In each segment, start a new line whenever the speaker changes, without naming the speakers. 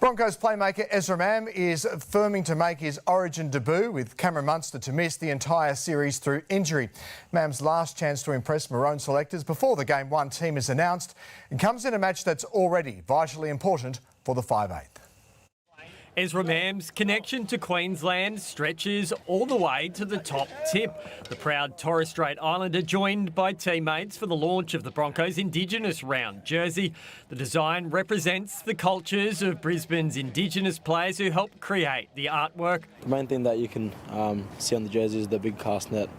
Broncos playmaker Ezra Mam is firming to make his Origin debut, with Cameron Munster to miss the entire series through injury. Mam's last chance to impress Maroons selectors before the Game 1 team is announced. It comes in a match that's already vitally important for the 5/8.
Ezra Mam's connection to Queensland stretches all the way to the top tip. The proud Torres Strait Islander joined by teammates for the launch of the Broncos' Indigenous round jersey. The design represents the cultures of Brisbane's Indigenous players who helped create the artwork.
The main thing that you can see on the jersey is the big cast net,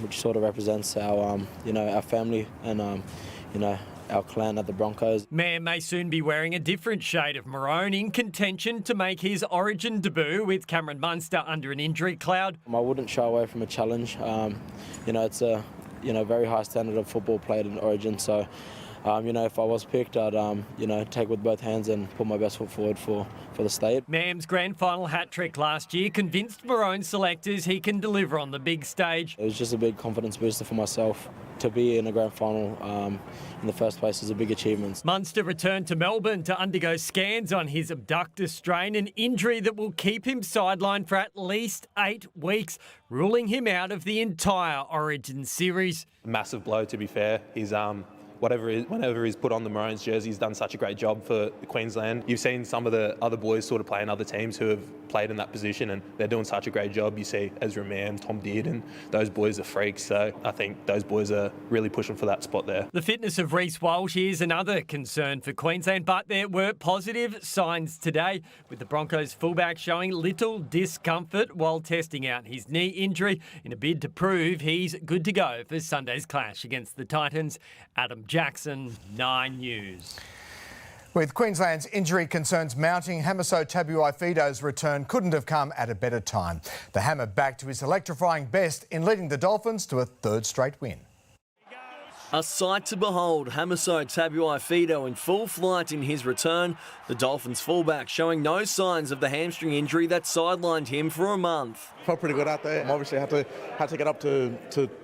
which sort of represents our, our family and, our clan at the Broncos.
Mam may soon be wearing a different shade of maroon, in contention to make his Origin debut with Cameron Munster under an injury cloud.
I wouldn't shy away from a challenge. It's a very high standard of football played in Origin, so if I was picked, I'd take with both hands and put my best foot forward for the state.
Mam's grand final hat-trick last year convinced Maroon selectors he can deliver on the big stage.
It was just a big confidence booster for myself. To be in a grand final in the first place is a big achievement.
Munster returned to Melbourne to undergo scans on his abductor strain, an injury that will keep him sidelined for at least 8 weeks, ruling him out of the entire Origin series.
Massive blow, to be fair. He's whenever he's put on the Maroons jersey, he's done such a great job for Queensland. You've seen some of the other boys sort of play in other teams who have played in that position, and they're doing such a great job. You see Ezra Mam, Tom Dearden, those boys are freaks. So I think those boys are really pushing for that spot there.
The fitness of Reece Walsh is another concern for Queensland, but there were positive signs today, with the Broncos fullback showing little discomfort while testing out his knee injury in a bid to prove he's good to go for Sunday's clash against the Titans. Adam Jackson, 9 News.
With Queensland's injury concerns mounting, Hamiso Tabuai-Fido's return couldn't have come at a better time. The Hammer back to his electrifying best in leading the Dolphins to a third straight win.
A sight to behold, Hamiso Tabuai-Fido in full flight in his return. The Dolphins fullback showing no signs of the hamstring injury that sidelined him for a month.
Felt pretty good out there. Obviously had to get up to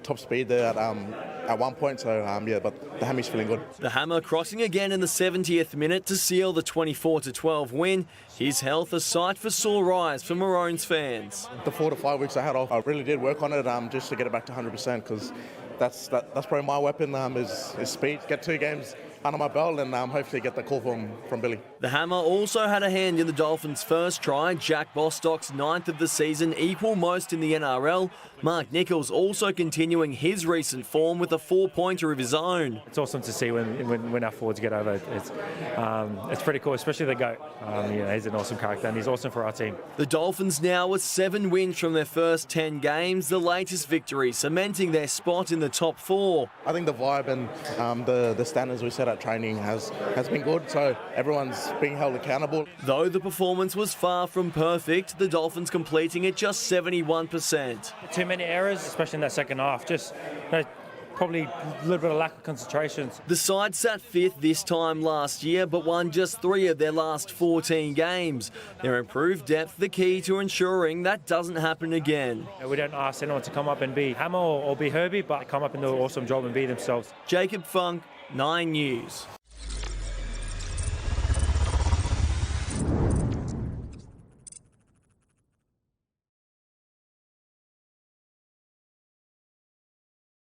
top speed there at one point, so but the Hammy's feeling good.
The Hammer crossing again in the 70th minute to seal the 24-12 win. His health a sight for sore eyes for Maroons fans.
The 4 to 5 weeks I had off, I really did work on it just to get it back to 100%, because that's probably my weapon is speed. Get 2 games under my belt and hopefully get the call from Billy.
The Hammer also had a hand in the Dolphins' first try, Jack Bostock's 9th of the season, equal most in the NRL. Mark Nichols also continuing his recent form with a 4-pointer of his own.
It's awesome to see when our forwards get over. It's pretty cool, especially the GOAT. He's an awesome character and he's awesome for our team.
The Dolphins now with 7 wins from their first 10 games, the latest victory cementing their spot in the top 4.
I think the vibe and the standards we set at training has been good, so everyone's being held accountable.
Though the performance was far from perfect, the Dolphins completing at just 71%.
Too many errors, especially in that second half. Just probably a little bit of lack of concentration.
The side sat 5th this time last year, but won just 3 of their last 14 games. Their improved depth the key to ensuring that doesn't happen again.
We don't ask anyone to come up and be Hammer or be Herbie, but come up and do an awesome job and be themselves.
Jacob Funk, 9 News.